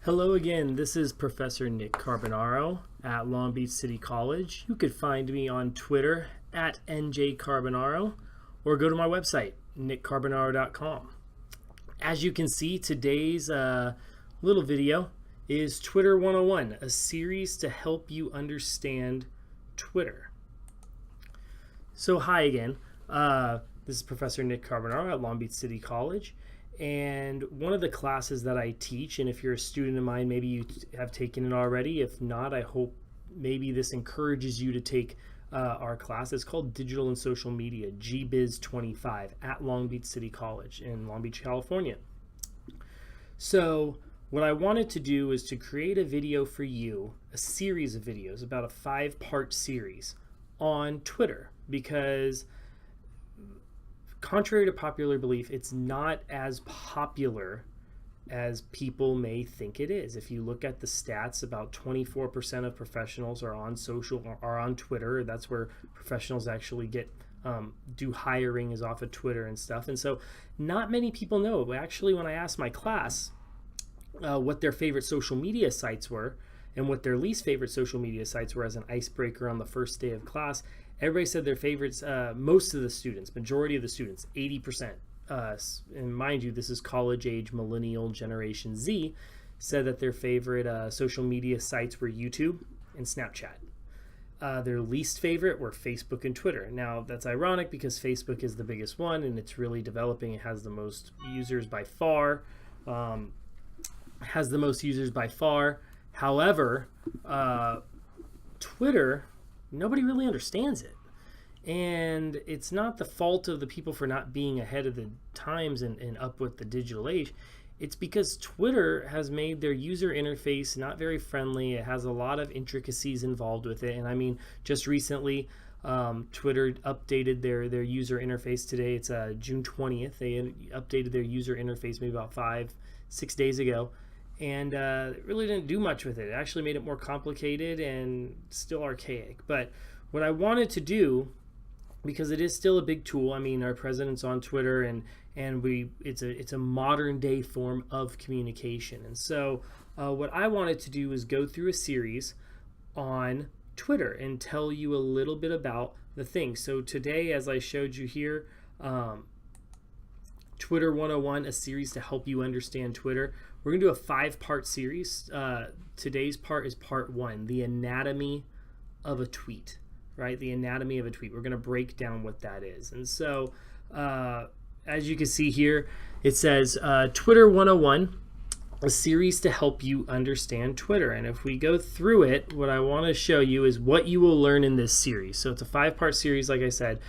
Hello again, this is Professor Nick Carbonaro at Long Beach City College. You could find me on Twitter at NJCarbonaro or go to my website, nickcarbonaro.com. As you can see, today's little video is Twitter 101, a series to help you understand Twitter. So hi again, this is Professor Nick Carbonaro at Long Beach City College. And one of the classes that I teach, and if you're a student of mine, maybe you have taken it already. If not, I hope maybe this encourages you to take our class. It's called Digital and Social Media, GBiz 25 at Long Beach City College in Long Beach, California. So what I wanted to do is to create a video for you, a series of videos, about a 5-part series on Twitter, because contrary to popular belief, it's not as popular as people may think it is. If you look at the stats, about 24% of professionals are on Twitter. That's where professionals actually get do hiring is off of Twitter and stuff. And so not many people know. Actually, when I asked my class what their favorite social media sites were and what their least favorite social media sites were as an icebreaker on the first day of class, everybody said their favorites, most of the students, majority of the students, 80%, and mind you, this is college age millennial Generation Z, said that their favorite social media sites were YouTube and Snapchat. Their least favorite were Facebook and Twitter. Now, that's ironic because Facebook is the biggest one and it's really developing. It has the most users by far. However, Twitter, nobody really understands it. And it's not the fault of the people for not being ahead of the times and up with the digital age. It's because Twitter has made their user interface not very friendly. It has a lot of intricacies involved with it. And I mean, just recently, Twitter updated their user interface today. It's June 20th. They updated their user interface maybe about 5-6 days ago. And it really didn't do much with it. It actually made it more complicated and still archaic. But what I wanted to do, because it is still a big tool, I mean, our president's on Twitter, and it's a modern day form of communication. And so what I wanted to do is go through a series on Twitter and tell you a little bit about the things. So today, as I showed you here, Twitter 101, a series to help you understand Twitter. We're going to do a 5-part series. Today's part is part 1, the anatomy of a tweet, right? The anatomy of a tweet. We're going to break down what that is. And so, as you can see here, it says Twitter 101, a series to help you understand Twitter. And if we go through it, what I want to show you is what you will learn in this series. So it's a 5-part series, like I said.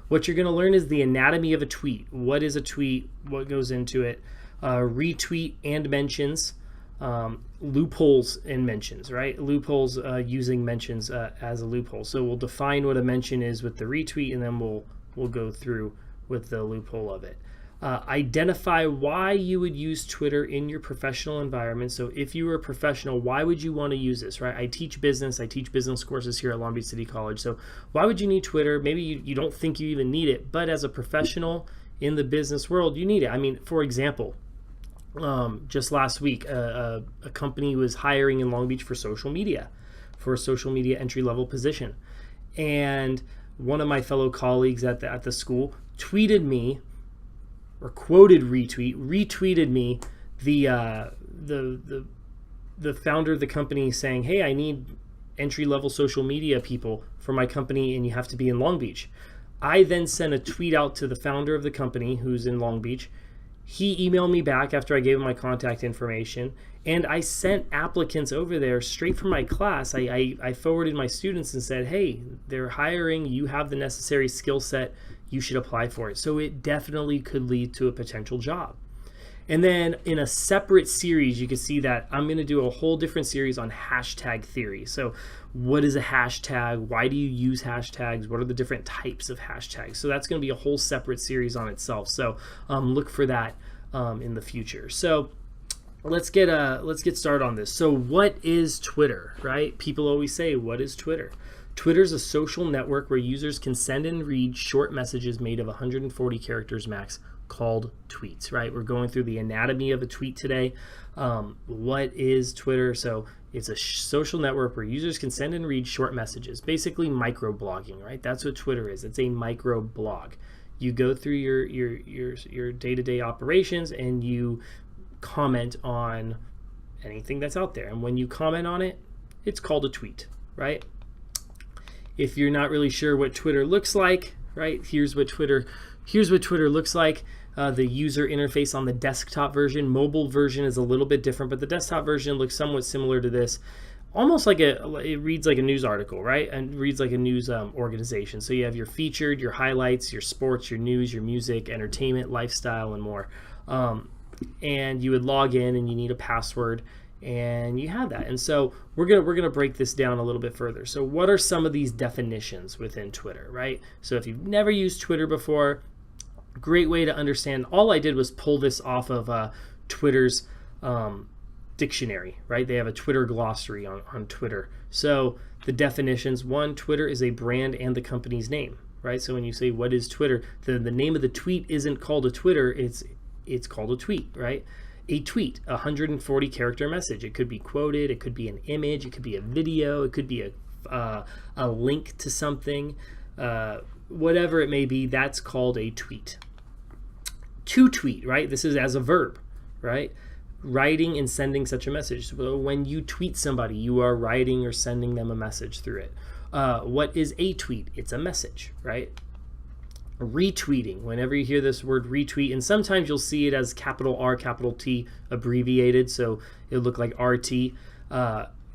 What you're going to learn is the anatomy of a tweet. What is a tweet? What goes into it? Retweet and mentions, loopholes in mentions, right? Loopholes, using mentions as a loophole. So we'll define what a mention is with the retweet, and then we'll go through with the loophole of it. Identify why you would use Twitter in your professional environment. So if you were a professional, why would you want to use this, right? I teach business courses here at Long Beach City College. So why would you need Twitter? Maybe you don't think you even need it, but as a professional in the business world, you need it. I mean, for example, just last week, a company was hiring in Long Beach for a social media entry-level position. And one of my fellow colleagues at the school tweeted me, or retweeted me, the founder of the company saying, hey, I need entry-level social media people for my company and you have to be in Long Beach. I then sent a tweet out to the founder of the company who's in Long Beach. He emailed me back after I gave him my contact information, and I sent applicants over there straight from my class. I forwarded my students and said, hey, they're hiring, you have the necessary skill set, you should apply for it. So it definitely could lead to a potential job. And then in a separate series, you can see that I'm going to do a whole different series on hashtag theory. So what is a hashtag? Why do you use hashtags? What are the different types of hashtags? So that's going to be a whole separate series on itself. So look for that in the future. So let's get started on this. So what is Twitter, right? People always say, what is Twitter? Twitter is a social network where users can send and read short messages made of 140 characters max called tweets, right? We're going through the anatomy of a tweet today. What is Twitter? So it's a social network where users can send and read short messages, basically microblogging, right? That's what Twitter is. It's a microblog. You go through your day-to-day operations and you comment on anything that's out there. And when you comment on it, it's called a tweet, right? If you're not really sure what Twitter looks like, right? Here's what Twitter looks like. The user interface on the desktop version. Mobile version is a little bit different, but the desktop version looks somewhat similar to this. Almost like it reads like a news article, right? And reads like a news organization. So you have your featured, your highlights, your sports, your news, your music, entertainment, lifestyle, and more. And you would log in, and you need a password, and you have that. And so we're gonna break this down a little bit further. So what are some of these definitions within Twitter, right? So if you've never used Twitter before, great way to understand. All I did was pull this off of Twitter's dictionary, right? They have a Twitter glossary on Twitter. So the definitions: one, Twitter is a brand and the company's name, right? So when you say what is Twitter, the name of the tweet isn't called a Twitter, it's called a tweet, right? A tweet, 140 character message. It could be quoted, it could be an image, it could be a video, it could be a link to something, whatever it may be. That's called a tweet. To tweet, right? This is as a verb, right? Writing and sending such a message. So when you tweet somebody, you are writing or sending them a message through it. What is a tweet? It's a message, right? Retweeting. Whenever you hear this word retweet, and sometimes you'll see it as capital R, capital T abbreviated, so it'll look like RT,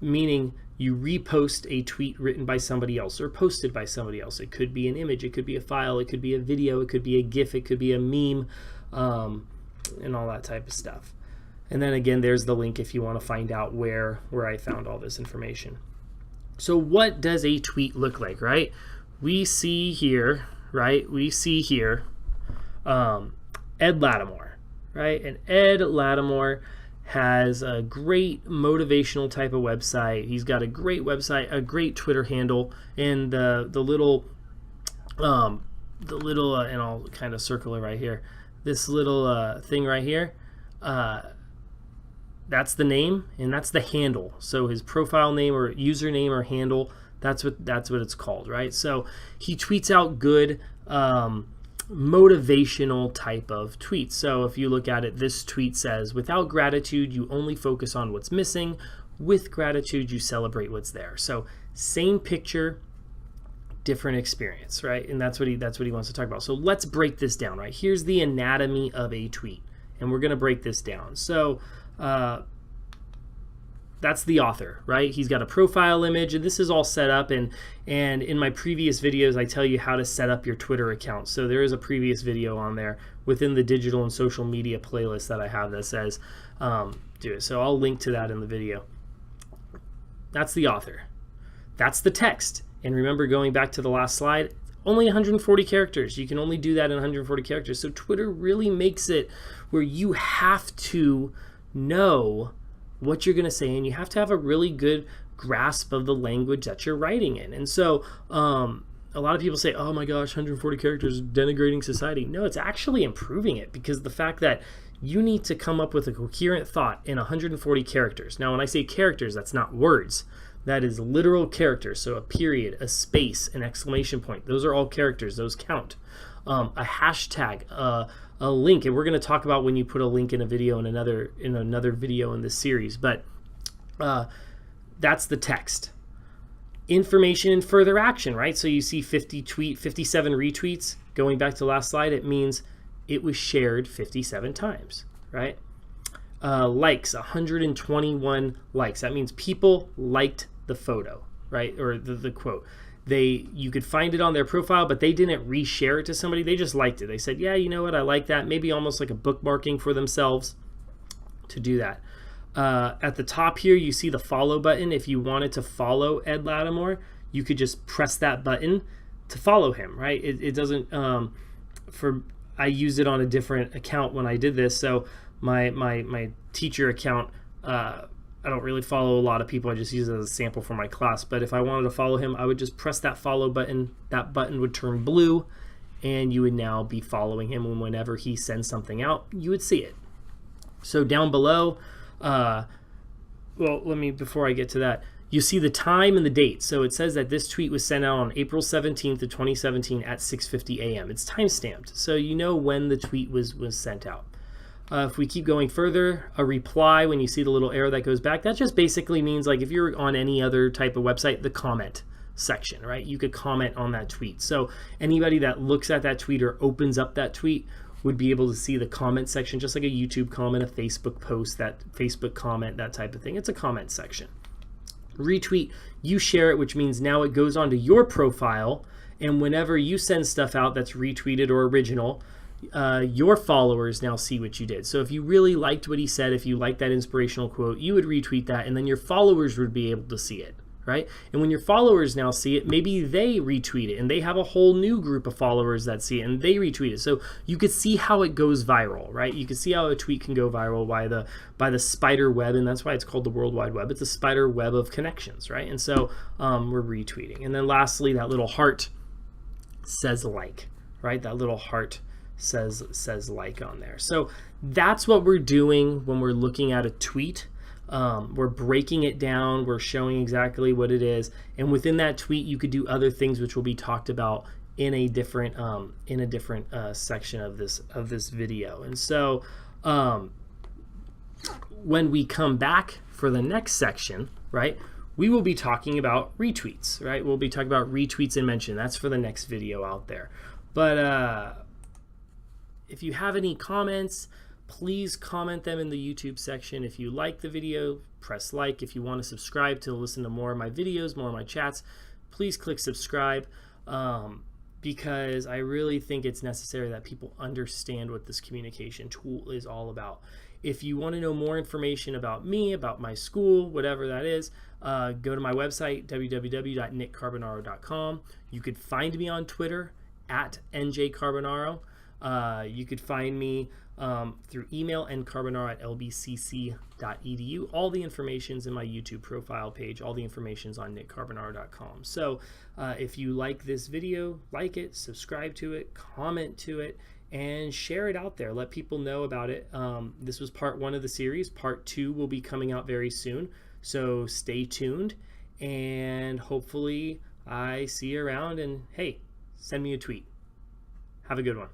meaning you repost a tweet written by somebody else or posted by somebody else. It could be an image, it could be a file, it could be a video, it could be a GIF, it could be a meme, and all that type of stuff. And then again, there's the link if you want to find out where I found all this information. So what does a tweet look like, right? We see here, right? We see here Ed Lattimore, right? And Ed Lattimore has a great motivational type of website. He's got a great website, a great Twitter handle, and the little and I'll kind of circle it right here. This little thing right here, that's the name and that's the handle. So his profile name or username or handle, that's what it's called, right? So he tweets out good motivational type of tweets. So if you look at it, this tweet says, "Without gratitude, you only focus on what's missing. With gratitude, you celebrate what's there." So same picture, different experience, right? And that's what he wants to talk about. So let's break this down, right? Here's the anatomy of a tweet, and we're going to break this down. So that's the author, right? He's got a profile image, and this is all set up. And in my previous videos, I tell you how to set up your Twitter account. So there is a previous video on there within the digital and social media playlist that I have that says do it. So I'll link to that in the video. That's the author. That's the text. And remember, going back to the last slide, only 140 characters. You can only do that in 140 characters. So Twitter really makes it where you have to know what you're going to say, and you have to have a really good grasp of the language that you're writing in. And so a lot of people say, oh my gosh, 140 characters denigrating society. No, it's actually improving it, because the fact that you need to come up with a coherent thought in 140 characters. Now, when I say characters, that's not words. That is literal characters. So a period, a space, an exclamation point. Those are all characters. Those count. A hashtag, a link, and we're going to talk about when you put a link in a video in another video in this series. But that's the text. Information and further action, right? So you see 57 retweets. Going back to the last slide, it means it was shared 57 times, right? Likes, 121 likes. That means people liked the photo, right? Or the quote. You could find it on their profile, but they didn't reshare it to somebody. They just liked it. They said, yeah, you know what? I like that. Maybe almost like a bookmarking for themselves to do that. At the top here, you see the follow button. If you wanted to follow Ed Lattimore, you could just press that button to follow him, right? It doesn't, I used it on a different account when I did this. So my teacher account, I don't really follow a lot of people. I just use it as a sample for my class. But if I wanted to follow him, I would just press that follow button. That button would turn blue, and you would now be following him, and whenever he sends something out, you would see it. So down below, before I get to that, you see the time and the date. So it says that this tweet was sent out on April 17th of 2017 at 6:50 a.m. It's time stamped, so you know when the tweet was sent out. If we keep going further, a reply, when you see the little arrow that goes back, that just basically means, like, if you're on any other type of website, the comment section, right? You could comment on that tweet. So anybody that looks at that tweet or opens up that tweet would be able to see the comment section, just like a YouTube comment, a Facebook post, that Facebook comment, that type of thing. It's a comment section. Retweet, you share it, which means now it goes onto your profile, and whenever you send stuff out that's retweeted or original, your followers now see what you did. So if you really liked what he said, if you liked that inspirational quote, you would retweet that, and then your followers would be able to see it, right? And when your followers now see it, maybe they retweet it, and they have a whole new group of followers that see it, and they retweet it. So you could see how it goes viral, right? You can see how a tweet can go viral by the spider web, and that's why it's called the World Wide Web. It's a spider web of connections, right? And so we're retweeting. And then lastly, that little heart says like, right? That little heart says like on there. So that's what we're doing when we're looking at a tweet. We're breaking it down, we're showing exactly what it is, and within that tweet you could do other things which will be talked about in a different section of this video. And so when we come back for the next section, right, we will be talking about retweets, right? We'll be talking about retweets and mention. That's for the next video out there. But if you have any comments, please comment them in the YouTube section. If you like the video, press like. If you want to subscribe to listen to more of my videos, more of my chats, please click subscribe, because I really think it's necessary that people understand what this communication tool is all about. If you want to know more information about me, about my school, whatever that is, go to my website, www.nickcarbonaro.com. You could find me on Twitter at njcarbonaro. You could find me through email, ncarbonaro@lbcc.edu. All the information's in my YouTube profile page. All the information's on nickcarbonaro.com. So if you like this video, like it, subscribe to it, comment to it, and share it out there. Let people know about it. This was part 1 of the series. Part 2 will be coming out very soon. So stay tuned, and hopefully I see you around, and hey, send me a tweet. Have a good one.